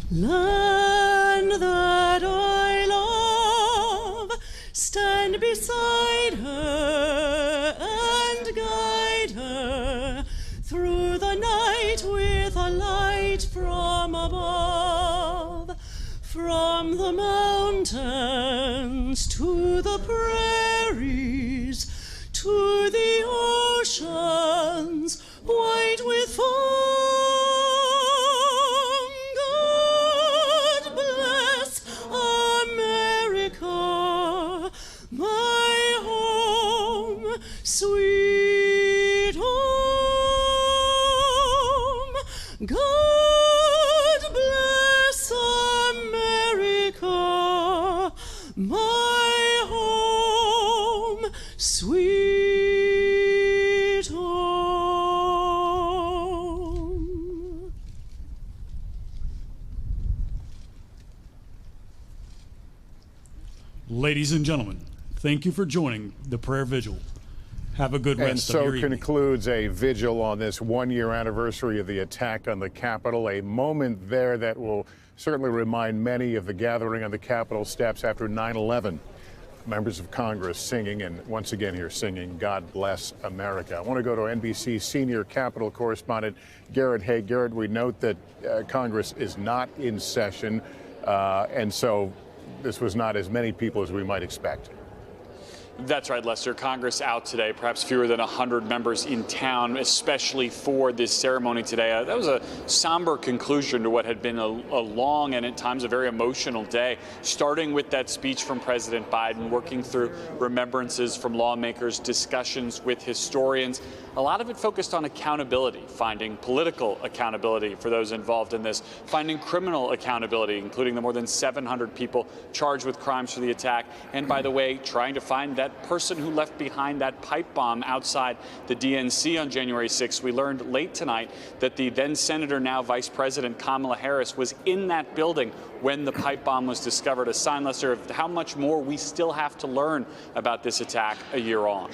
land that I love. Stand beside her and guide her through the night with a light from above. From the mountains to the prairies, to the oceans white with foam. God bless America, my home, sweet home. God bless America, my home, sweet home. Ladies and gentlemen, thank you for joining the prayer vigil. Have a good rest of your evening. And so concludes a vigil on this one-year anniversary of the attack on the Capitol, a moment there that will certainly remind many of the gathering on the Capitol steps after 9/11. Members of Congress singing, and once again here singing, God Bless America. I want to go to NBC senior Capitol correspondent Garrett Haig. Garrett, we note that Congress is not in session, and so this was not as many people as we might expect. That's right, Lester. Congress out today, perhaps fewer than 100 members in town, especially for this ceremony today. That was a somber conclusion to what had been a long and at times a very emotional day, starting with that speech from President Biden, working through remembrances from lawmakers, discussions with historians. A lot of it focused on accountability, finding political accountability for those involved in this, finding criminal accountability, including the more than 700 people charged with crimes for the attack, and by the way, trying to find that person who left behind that pipe bomb outside the DNC on January 6th. We learned late tonight that the then Senator, now Vice President Kamala Harris, was in that building when the pipe bomb was discovered, a sign, Lester, of how much more we still have to learn about this attack a year on.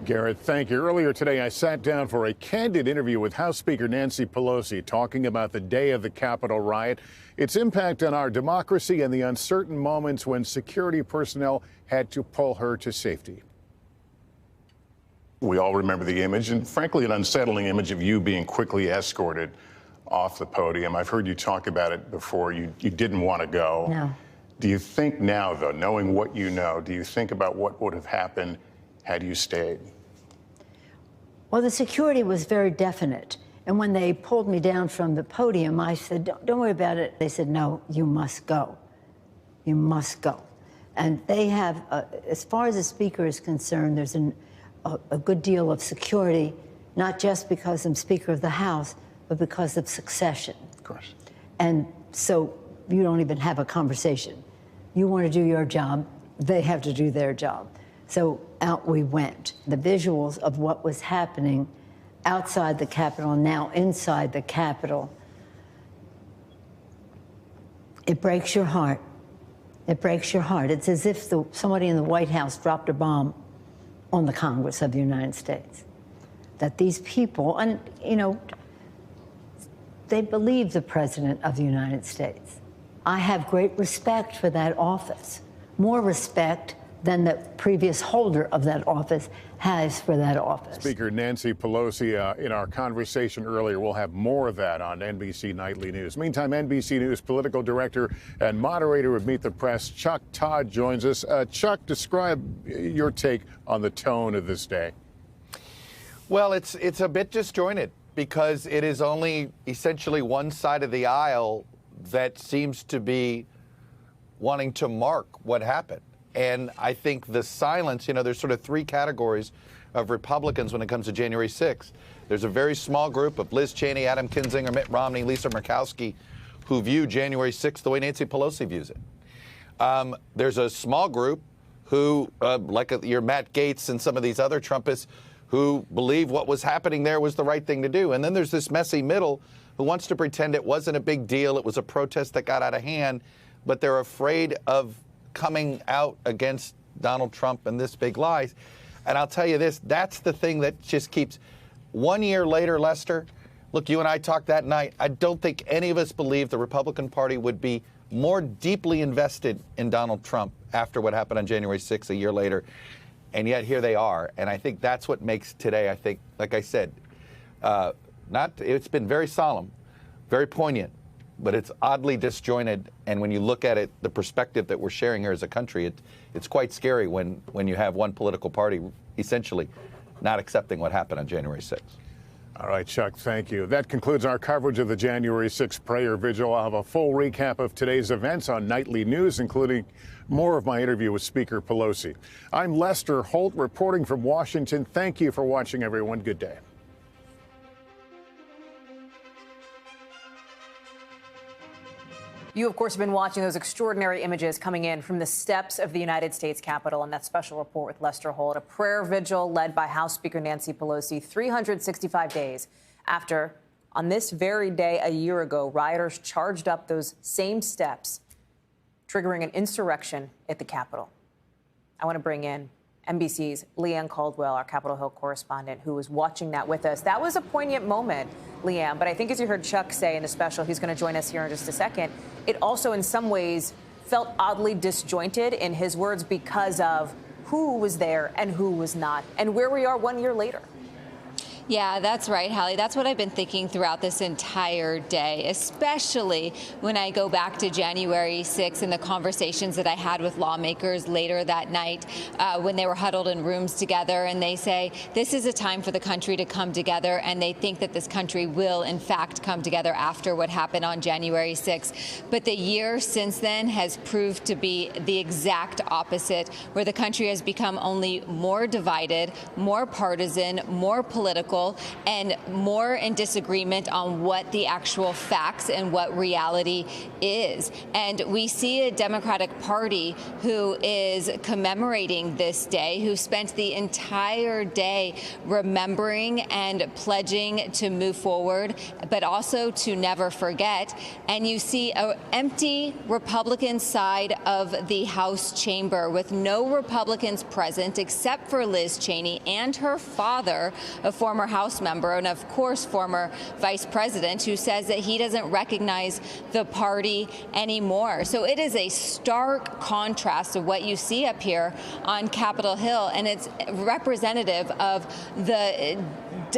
Garrett, thank you. Earlier today, I sat down for a candid interview with House Speaker Nancy Pelosi, talking about the day of the Capitol riot, its impact on our democracy, and the uncertain moments when security personnel had to pull her to safety. We all remember the image, and frankly, an unsettling image of you being quickly escorted off the podium. I've heard you talk about it before. You didn't want to go. No. Do you think now, though, knowing what you know, do you think about what would have happened had you stayed? Well, the security was very definite. And when they pulled me down from the podium, I said, don't worry about it. They said, no, you must go. You must go. And they have, as far as the Speaker is concerned, there's a good deal of security, not just because I'm Speaker of the House, but because of succession. Of course. And so you don't even have a conversation. You want to do your job, they have to do their job. So out we went. The visuals of what was happening outside the Capitol and now inside the Capitol, it breaks your heart. It breaks your heart. It's as if somebody in the White House dropped a bomb on the Congress of the United States. That these people, and you know, they believe the President of the United States. I have great respect for that office, more respect than the previous holder of that office has for that office. Speaker Nancy Pelosi, in our conversation earlier, we'll have more of that on NBC Nightly News. Meantime, NBC News political director and moderator of Meet the Press, Chuck Todd, joins us. Chuck, describe your take on the tone of this day. Well, it's a bit disjointed. because it is only essentially one side of the aisle that seems to be wanting to mark what happened. And I think the silence, there's sort of three categories of Republicans when it comes to January 6th. There's a very small group of Liz Cheney, Adam Kinzinger, Mitt Romney, Lisa Murkowski, who view January 6th the way Nancy Pelosi views it. There's a small group who, like your Matt Gaetz and some of these other Trumpists, who believe what was happening there was the right thing to do. And then there's this messy middle who wants to pretend it wasn't a big deal, it was a protest that got out of hand, but they're afraid of coming out against Donald Trump and this big lie. And I'll tell you this, that's the thing that just keeps, 1 year later, Lester, look, you and I talked that night, I don't think any of us believed the Republican Party would be more deeply invested in Donald Trump after what happened on January 6th a year later. And yet here they are. And I think that's what makes today, I think, like I said, it's been very solemn, very poignant, but it's oddly disjointed. And when you look at it, the perspective that we're sharing here as a country, it's quite scary when you have one political party essentially not accepting what happened on January 6th. All right, Chuck, thank you. That concludes our coverage of the January 6th prayer vigil. I'll have a full recap of today's events on Nightly News, including more of my interview with Speaker Pelosi. I'm Lester Holt reporting from Washington. Thank you for watching, everyone. Good day. You, of course, have been watching those extraordinary images coming in from the steps of the United States Capitol and that special report with Lester Holt, a prayer vigil led by House Speaker Nancy Pelosi 365 days after, on this very day a year ago, rioters charged up those same steps, triggering an insurrection at the Capitol. I want to bring in NBC's Leanne Caldwell, our Capitol Hill correspondent, who was watching that with us. That was a poignant moment, Leanne, but I think as you heard Chuck say in the special, he's going to join us here in just a second, it also in some ways felt oddly disjointed in his words because of who was there and who was not, and where we are 1 year later. Yeah, that's right, Hallie. That's what I've been thinking throughout this entire day, especially when I go back to January 6th and the conversations that I had with lawmakers later that night when they were huddled in rooms together, and they say this is a time for the country to come together, and they think that this country will, in fact, come together after what happened on January 6th. But the year since then has proved to be the exact opposite, where the country has become only more divided, more partisan, more political, and more in disagreement on what the actual facts and what reality is. And we see a Democratic Party who is commemorating this day, who spent the entire day remembering and pledging to move forward, but also to never forget. And you see an empty Republican side of the House chamber with no Republicans present except for Liz Cheney and her father, a former House member and, of course, former vice president, who says that he doesn't recognize the party anymore. So it is a stark contrast of what you see up here on Capitol Hill, and it's representative of the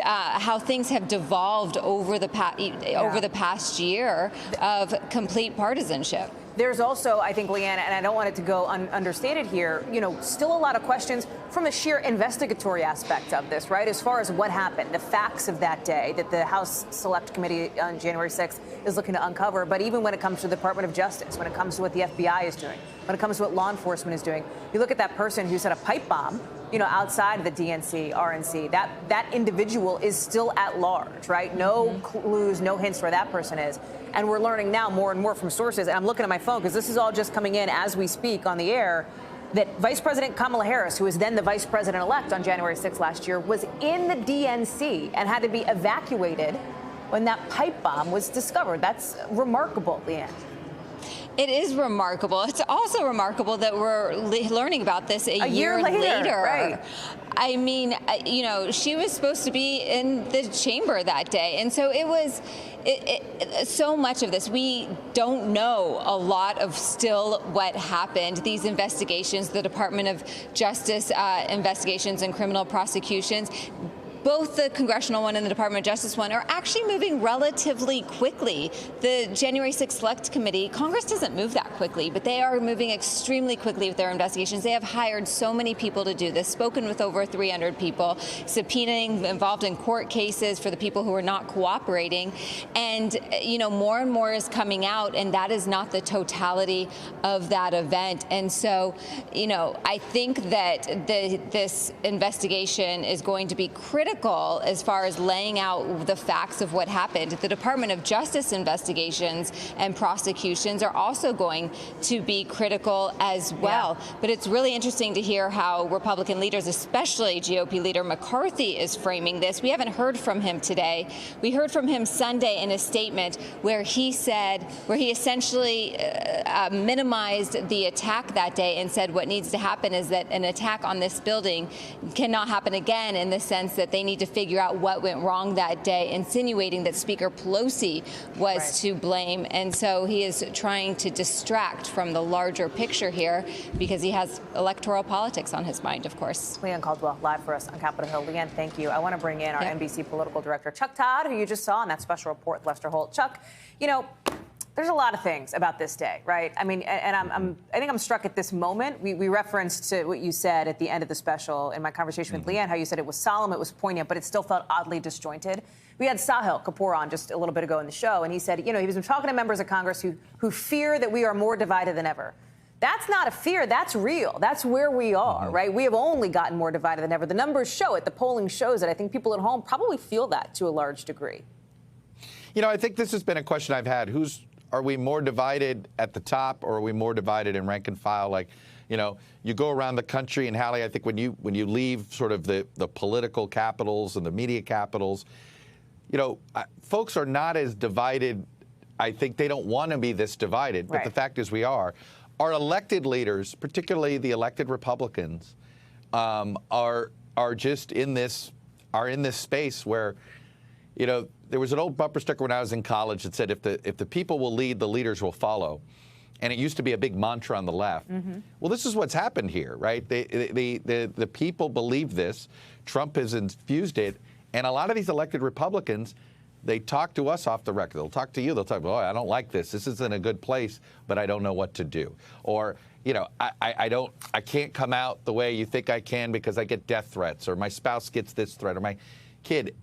how things have devolved over the past year of complete partisanship. There's also, I think, Leanne, and I don't want it to go understated here, still a lot of questions from the sheer investigatory aspect of this, right? As far as what happened, the facts of that day that the House Select Committee on January 6th is looking to uncover. But even when it comes to the Department of Justice, when it comes to what the FBI is doing, when it comes to what law enforcement is doing, you look at that person who set a pipe bomb, outside of the DNC, RNC, that individual is still at large, right? No clues, no hints where that person is. And we're learning now more and more from sources. And I'm looking at my phone because this is all just coming in as we speak on the air, that Vice President Kamala Harris, who was then the vice president-elect on January 6th last year, was in the DNC and had to be evacuated when that pipe bomb was discovered. That's remarkable, Leanne. It is remarkable. It's also remarkable that we're learning about this a year later. Right. I mean, she was supposed to be in the chamber that day. And so it was so much of this. We don't know a lot of still what happened. These investigations, the Department of Justice investigations and criminal prosecutions, both the congressional one and the Department of Justice one are actually moving relatively quickly. The January 6th Select Committee, Congress doesn't move that quickly, but they are moving extremely quickly with their investigations. They have hired so many people to do this, spoken with over 300 people, subpoenaing, involved in court cases for the people who are not cooperating. And, you know, more and more is coming out, and that is not the totality of that event. And so, you know, I think that this investigation is going to be critical as far as laying out the facts of what happened. The Department of Justice investigations and prosecutions are also going to be critical as well. Yeah. But it's really interesting to hear how Republican leaders, especially GOP leader McCarthy, is framing this. We haven't heard from him today. We heard from him Sunday in a statement where he essentially minimized the attack that day and said what needs to happen is that an attack on this building cannot happen again, in the sense that they need to figure out what went wrong that day, insinuating that Speaker Pelosi was to blame. And so he is trying to distract from the larger picture here because he has electoral politics on his mind, of course. Leanne Caldwell, live for us on Capitol Hill. Leanne, thank you. I want to bring in our NBC political director, Chuck Todd, who you just saw in that special report with Lester Holt. Chuck, you know, there's a lot of things about this day, right? I mean, and I think I'm struck at this moment. We referenced to what you said at the end of the special in my conversation with Leanne, how you said it was solemn, it was poignant, but it still felt oddly disjointed. We had Sahil Kapoor on just a little bit ago in the show, and he said, you know, he was talking to members of Congress who fear that we are more divided than ever. That's not a fear. That's real. That's where we are, right? We have only gotten more divided than ever. The numbers show it. The polling shows it. I think people at home probably feel that to a large degree. You know, I think this has been a question I've had. Are we more divided at the top, or are we more divided in rank and file? Like, you know, you go around the country, and Hallie, I think when you leave sort of the political capitals and the media capitals, you know, folks are not as divided. I think they don't want to be this divided, but the fact is we are. Our elected leaders, particularly the elected Republicans, are just in this space where, you know, there was an old bumper sticker when I was in college that said, if the people will lead, the leaders will follow. And it used to be a big mantra on the left. Well, this is what's happened here, right? The people believe this. Trump has infused it. And a lot of these elected Republicans, they talk to us off the record. They'll talk to you. They'll talk, oh, I don't like this. This isn't a good place, but I don't know what to do. Or, you know, I can't come out the way you think I can because I get death threats, or my spouse gets this threat, or my kid.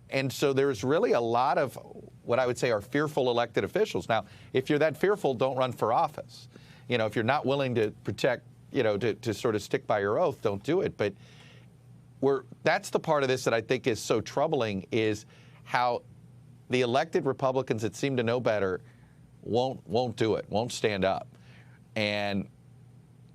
And so there's really a lot of what I would say are fearful elected officials. Now, if you're that fearful, don't run for office. You know, if you're not willing to protect, you know, to sort of stick by your oath, don't do it. But that's the part of this that I think is so troubling, is how the elected Republicans that seem to know better won't do it, won't stand up. And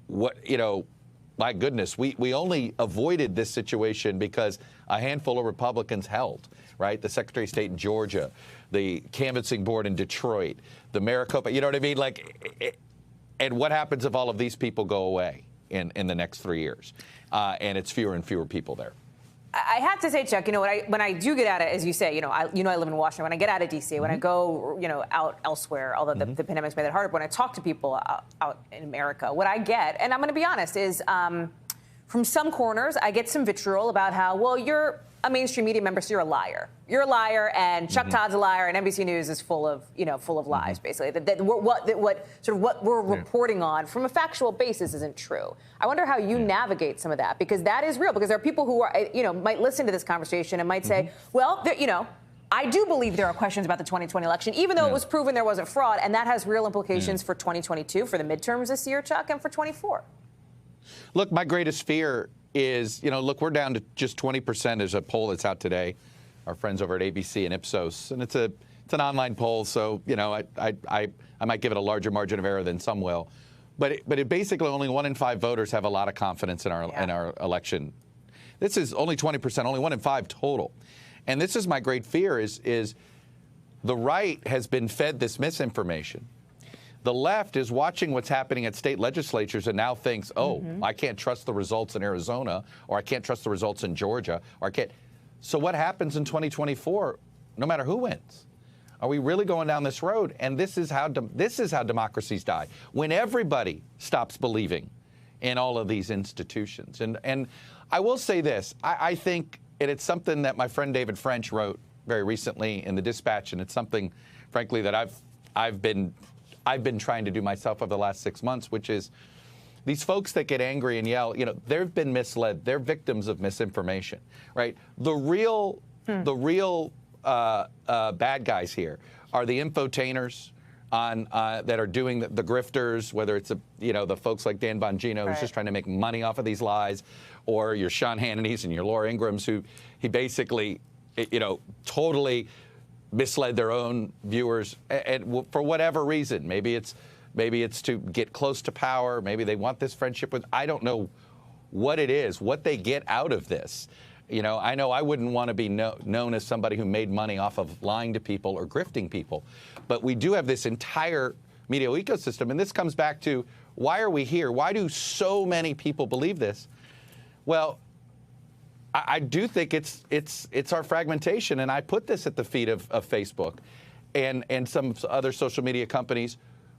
my goodness, we only avoided this situation because a handful of Republicans held, right? The Secretary of State in Georgia, the canvassing board in Detroit, the Maricopa, you know what I mean? And what happens if all of these people go away in the next 3 years? And it's fewer and fewer people there. I have to say, Chuck, you know, when I do get out of, as you say, I live in Washington. When I get out of D.C., when I go, out elsewhere, although the pandemic's made it harder, but when I talk to people out in America, what I get, and I'm going to be honest, is from some corners, I get some vitriol about how, well, you're a mainstream media member, so you're a liar. You're a liar, and Chuck Todd's a liar, and NBC News is full of lies, basically. What we're reporting on from a factual basis isn't true. I wonder how you navigate some of that, because that is real. Because there are people who are, might listen to this conversation and might say, well, I do believe there are questions about the 2020 election, even though it was proven there wasn't fraud, and that has real implications for 2022, for the midterms this year, Chuck, and for 24. Look, my greatest fear is, we're down to just 20%. There's a poll that's out today, our friends over at ABC and Ipsos, and it's an online poll, so I might give it a larger margin of error than some will, but it basically only 1 in 5 voters have a lot of confidence in our election. This is only 20%, only 1 in 5 total, and this is my great fear: is the right has been fed this misinformation. The left is watching what's happening at state legislatures and now thinks, I can't trust the results in Arizona, or I can't trust the results in Georgia, or I can't. So what happens in 2024, no matter who wins? Are we really going down this road? And this is how democracies die, when everybody stops believing in all of these institutions. And I will say this, I think it's something that my friend David French wrote very recently in the Dispatch, and it's something, frankly, that I've been trying to do myself over the last 6 months, which is these folks that get angry and yell, they've been misled. They're victims of misinformation, right? The real bad guys here are the infotainers that are doing the grifters, whether it's the folks like Dan Bongino who's just trying to make money off of these lies, or your Sean Hannity's and your Laura Ingrams who he basically totally misled their own viewers, and for whatever reason. Maybe it's to get close to power. Maybe they want this friendship with. I don't know what it is, what they get out of this. I know I wouldn't want to be known as somebody who made money off of lying to people or grifting people, but we do have this entire media ecosystem, and this comes back to why are we here? Why do so many people believe this? Well, I do think it's our fragmentation, and I put this at the feet of Facebook and some other social media companies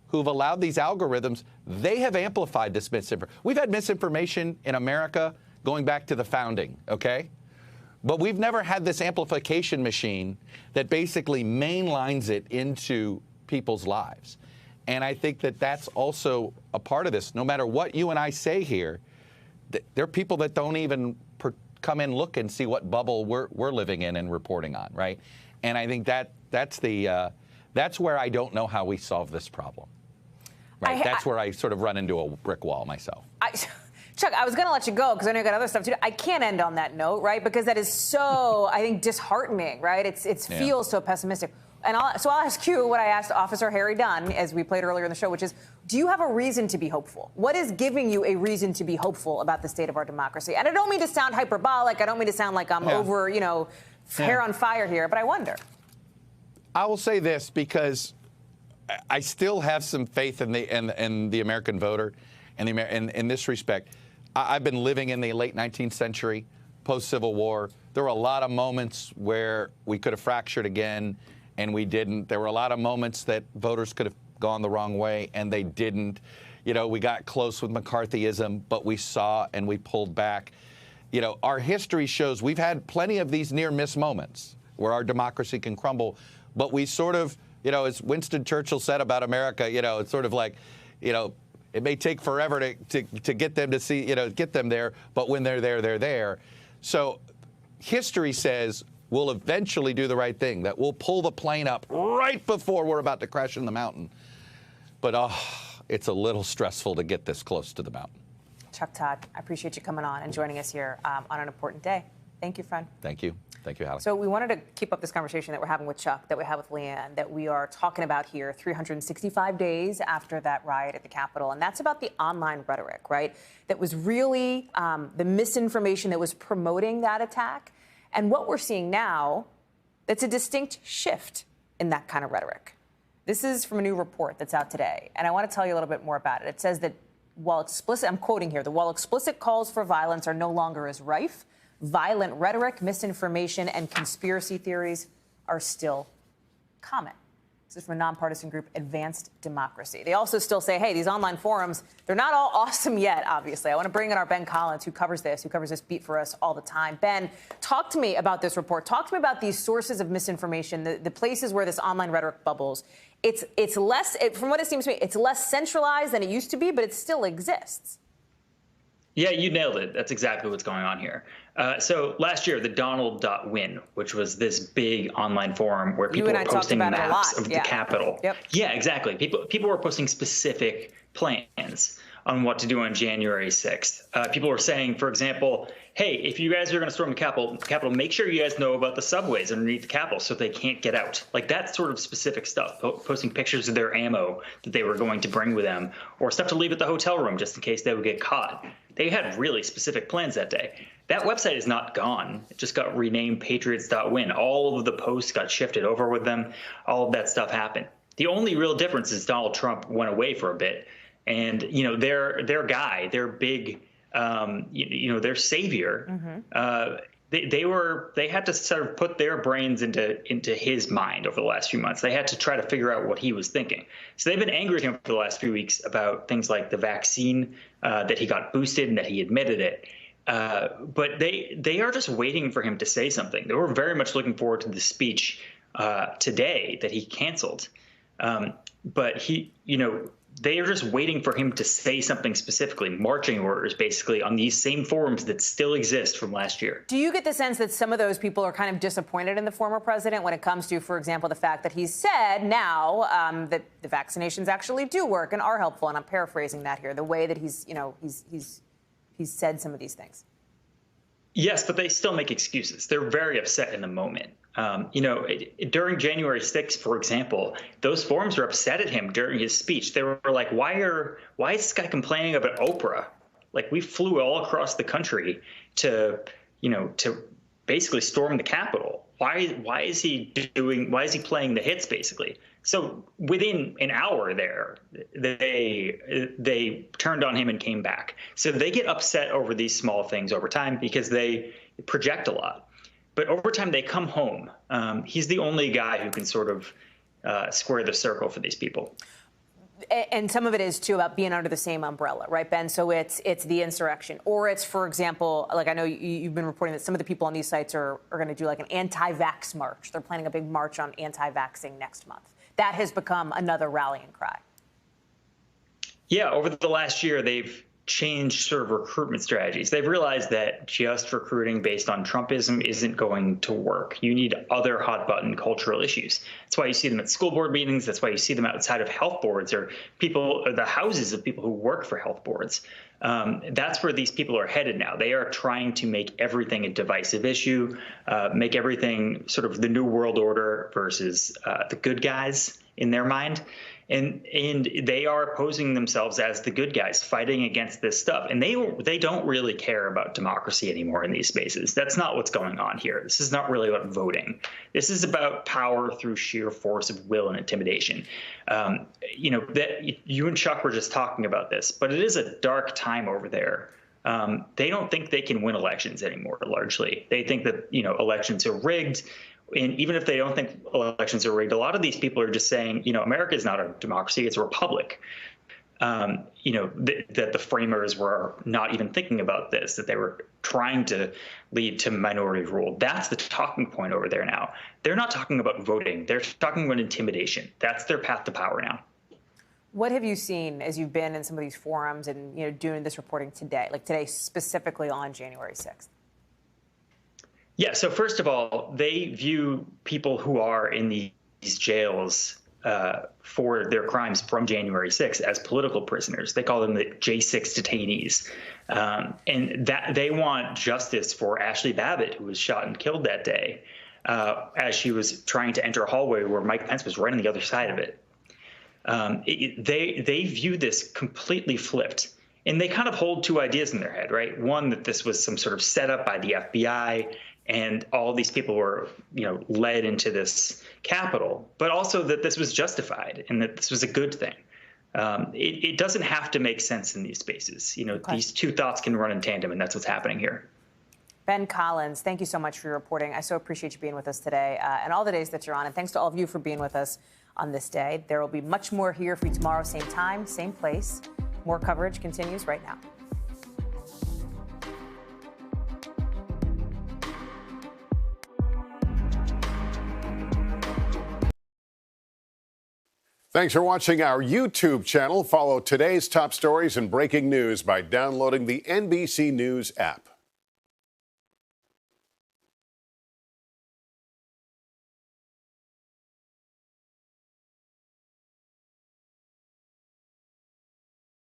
who've allowed these algorithms. They have amplified this misinformation. We've had misinformation in America going back to the founding, okay? But we've never had this amplification machine that basically mainlines it into people's lives. And I think that that's also a part of this. No matter what you and I say here, there are people that don't even come in, look and see what bubble we're living in and reporting on, right? And I think that's where I don't know how we solve this problem. Right? That's where I sort of run into a brick wall myself. Chuck, I was going to let you go because I know you got other stuff to do. I can't end on that note, right? Because that is so, I think, disheartening, right? It feels so pessimistic. And so I'll ask you what I asked Officer Harry Dunn, as we played earlier in the show, which is, do you have a reason to be hopeful? What is giving you a reason to be hopeful about the state of our democracy? And I don't mean to sound hyperbolic. I don't mean to sound like I'm over, hair on fire here, but I wonder. I will say this because I still have some faith in the American voter, and in this respect. I've been living in the late 19th century, post-Civil War. There were a lot of moments where we could have fractured again, and we didn't. There were a lot of moments that voters could have gone the wrong way, and they didn't. We got close with McCarthyism, but we saw and we pulled back. Our history shows we've had plenty of these near-miss moments where our democracy can crumble, but we sort of, as Winston Churchill said about America, it's sort of like, it may take forever to get them to see, get them there, but when they're there, they're there. So history says we'll eventually do the right thing, that we'll pull the plane up right before we're about to crash in the mountain. But it's a little stressful to get this close to the mountain. Chuck Todd, I appreciate you coming on and joining us here on an important day. Thank you, friend. Thank you. Thank you, Hallie. So we wanted to keep up this conversation that we're having with Chuck, that we have with Leanne, that we are talking about here 365 days after that riot at the Capitol. And that's about the online rhetoric, right? That was really the misinformation that was promoting that attack. And what we're seeing now, that's a distinct shift in that kind of rhetoric. This is from a new report that's out today. And I want to tell you a little bit more about it. It says that while explicit, I'm quoting here, while explicit calls for violence are no longer as rife, violent rhetoric, misinformation, and conspiracy theories are still common. This is from a nonpartisan group, Advanced Democracy. They also still say, hey, these online forums, they're not all awesome yet, obviously. I want to bring in our Ben Collins, who covers this beat for us all the time. Ben, talk to me about this report. Talk to me about these sources of misinformation, the places where this online rhetoric bubbles. It's less, from what it seems to me, it's less centralized than it used to be, but it still exists. Yeah, you nailed it. That's exactly what's going on here. So last year, the Donald.win, which was this big online forum where people were posting maps of the Capitol. Yep. Yeah, exactly. People were posting specific plans on what to do on January 6th. People were saying, for example, hey, if you guys are going to storm the Capitol, make sure you guys know about the subways underneath the Capitol so they can't get out. Like that sort of specific stuff, posting pictures of their ammo that they were going to bring with them, or stuff to leave at the hotel room just in case they would get caught. They had really specific plans that day. That website is not gone. It just got renamed patriots.win. All of the posts got shifted over with them. All of that stuff happened. The only real difference is Donald Trump went away for a bit. And, their guy, their big, their savior, they had to sort of put their brains into his mind over the last few months. They had to try to figure out what he was thinking. So they've been angry at him for the last few weeks about things like the vaccine, that he got boosted and that he admitted it. But they are just waiting for him to say something. They were very much looking forward to the speech today that he canceled. But they are just waiting for him to say something specifically, marching orders basically on these same forums that still exist from last year. Do you get the sense that some of those people are kind of disappointed in the former president when it comes to, for example, the fact that he's said now that the vaccinations actually do work and are helpful? And I'm paraphrasing that here, the way that he's said some of these things. Yes, but they still make excuses. They're very upset in the moment. During January 6th, for example, those forums were upset at him during his speech. They were like, why is this guy complaining about Oprah? Like, we flew all across the country to basically storm the Capitol. Why is he playing the hits, basically? So within an hour there, they turned on him and came back. So they get upset over these small things over time because they project a lot. But over time, they come home. He's the only guy who can sort of square the circle for these people. And some of it is, too, about being under the same umbrella, right, Ben? So it's the insurrection. Or it's, for example, like I know you've been reporting that some of the people on these sites are going to do like an AntiVaxx March. They're planning a big march on anti-vaxxing next month. That has become another rallying cry. Yeah, over the last year, they've changed sort of recruitment strategies. They've realized that just recruiting based on Trumpism isn't going to work. You need other hot button cultural issues. That's why you see them at school board meetings. That's why you see them outside of health boards or the houses of people who work for health boards. That's where these people are headed now. They are trying to make everything a divisive issue, make everything sort of the new world order versus the good guys in their mind. And they are posing themselves as the good guys fighting against this stuff. And they don't really care about democracy anymore in these spaces. That's not what's going on here. This is not really about voting. This is about power through sheer force of will and intimidation. That you and Chuck were just talking about this, but it is a dark time over there. They don't think they can win elections anymore, largely. They think that, elections are rigged. And even if they don't think elections are rigged, a lot of these people are just saying, America is not a democracy, it's a republic. That the framers were not even thinking about this, that they were trying to lead to minority rule. That's the talking point over there now. They're not talking about voting. They're talking about intimidation. That's their path to power now. What have you seen as you've been in some of these forums and, doing this reporting today, like today specifically on January 6th? Yeah, so first of all, they view people who are in these jails for their crimes from January 6th as political prisoners. They call them the J6 detainees. And that they want justice for Ashley Babbitt, who was shot and killed that day as she was trying to enter a hallway where Mike Pence was right on the other side of it. They view this completely flipped. And they kind of hold two ideas in their head, right? One, that this was some sort of setup by the FBI and all these people were, led into this Capitol, but also that this was justified and that this was a good thing. It doesn't have to make sense in these spaces. These two thoughts can run in tandem, and that's what's happening here. Ben Collins, thank you so much for your reporting. I so appreciate you being with us today and all the days that you're on. And thanks to all of you for being with us on this day. There will be much more here for you tomorrow, same time, same place. More coverage continues right now. Thanks for watching our YouTube channel. Follow today's top stories and breaking news by downloading the NBC News app.